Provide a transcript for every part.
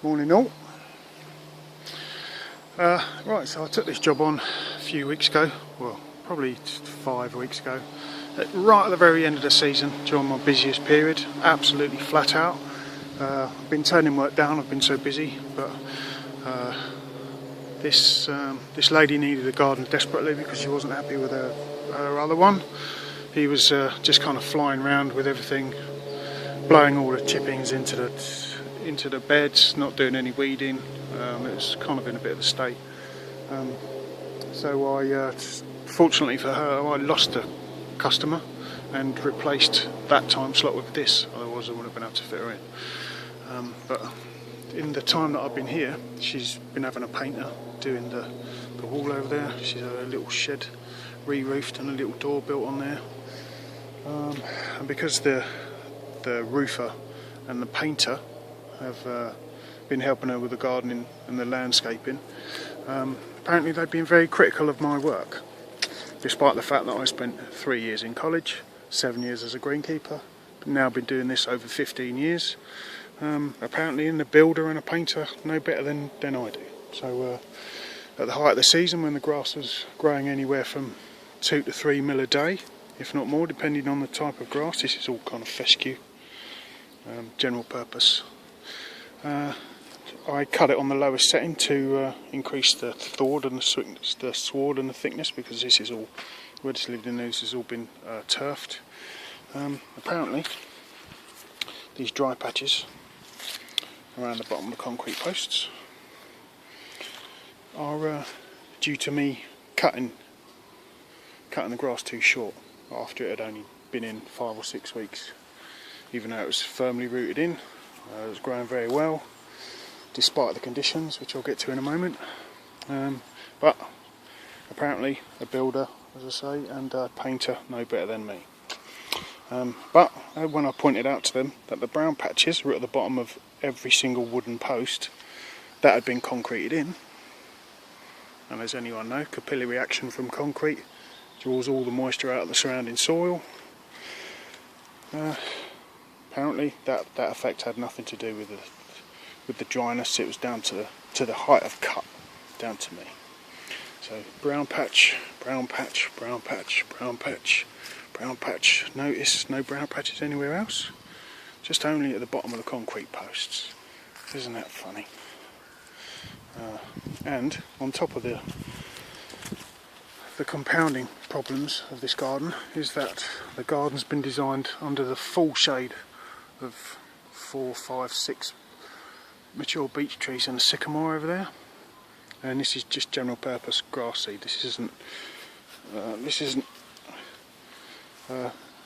Morning all. Right, so I took this job on a few weeks ago, well probably 5 weeks ago, right at the very end of the season, during my busiest period, absolutely flat out. I've been turning work down, I've been so busy, but this lady needed a garden desperately because she wasn't happy with her other one. He was just kind of flying around with everything, blowing all the chippings into the beds, not doing any weeding. It was kind of in a bit of a state. So I, fortunately for her, I lost a customer and replaced that time slot with this. Otherwise, I wouldn't have been able to fit her in. But in the time that I've been here, she's been having a painter doing the wall over there. She's had a little shed re-roofed and a little door built on there. And because the roofer and the painter have been helping her with the gardening and the landscaping, apparently they've been very critical of my work, despite the fact that I spent 3 years in college, 7 years as a greenkeeper, but now been doing this over 15 years. Apparently in the builder and a painter no better than I do. So at the height of the season, when the grass was growing anywhere from 2 to 3 mil a day, if not more, depending on the type of grass, this is all kind of fescue, general purpose. I cut it on the lowest setting to increase the sward and the thickness, because this is all, where it's lived in, this has all been turfed. Apparently these dry patches around the bottom of the concrete posts are due to me cutting the grass too short after it had only been in 5 or 6 weeks, even though it was firmly rooted in. It was growing very well despite the conditions, which I'll get to in a moment. But apparently a builder, as I say, and a painter no better than me. But when I pointed out to them that the brown patches were at the bottom of every single wooden post that had been concreted in, and as anyone knows, capillary action from concrete draws all the moisture out of the surrounding soil. Apparently that effect had nothing to do with the dryness. It was down to the height of cut, down to me. So brown patch, brown patch, brown patch, brown patch, brown patch. Notice no brown patches anywhere else, just only at the bottom of the concrete posts. Isn't that funny? And on top of the compounding problems of this garden is that the garden's been designed under the full shade of 4, 5, 6 mature beech trees and a sycamore over there, and this is just general purpose grass seed. This isn't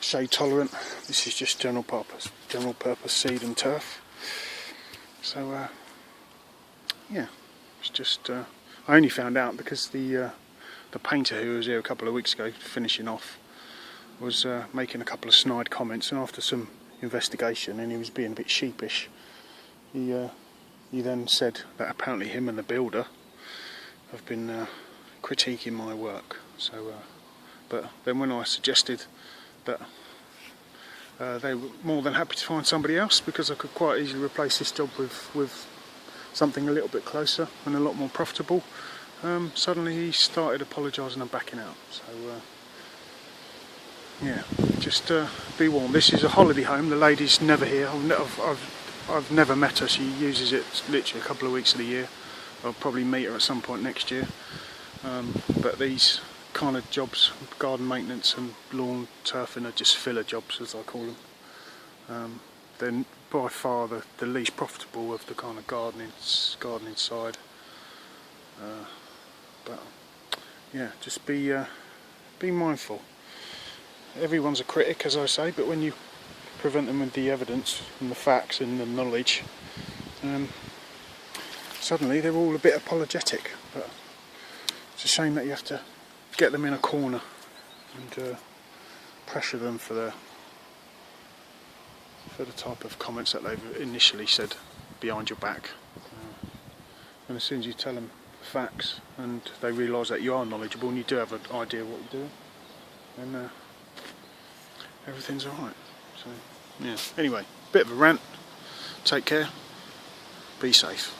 shade tolerant. This is just general purpose seed and turf. So yeah, it's just I only found out because the painter who was here a couple of weeks ago finishing off was making a couple of snide comments, and after some investigation, and he was being a bit sheepish, he then said that apparently him and the builder have been critiquing my work. So but then when I suggested that they were more than happy to find somebody else, because I could quite easily replace this job with something a little bit closer and a lot more profitable, suddenly he started apologising and backing out. So yeah, just be warned. This is a holiday home. The lady's never here. I've never met her. She uses it literally a couple of weeks of the year. I'll probably meet her at some point next year. But these kind of jobs, garden maintenance and lawn turfing, are just filler jobs, as I call them. They're by far the least profitable of the kind of gardening side. But yeah, just be mindful. Everyone's a critic, as I say, but when you prevent them with the evidence and the facts and the knowledge, suddenly they're all a bit apologetic. But it's a shame that you have to get them in a corner and pressure them for the type of comments that they've initially said behind your back. And as soon as you tell them facts and they realise that you are knowledgeable and you do have an idea of what you're doing, then everything's alright. So yeah, anyway, bit of a rant. Take care. be safe.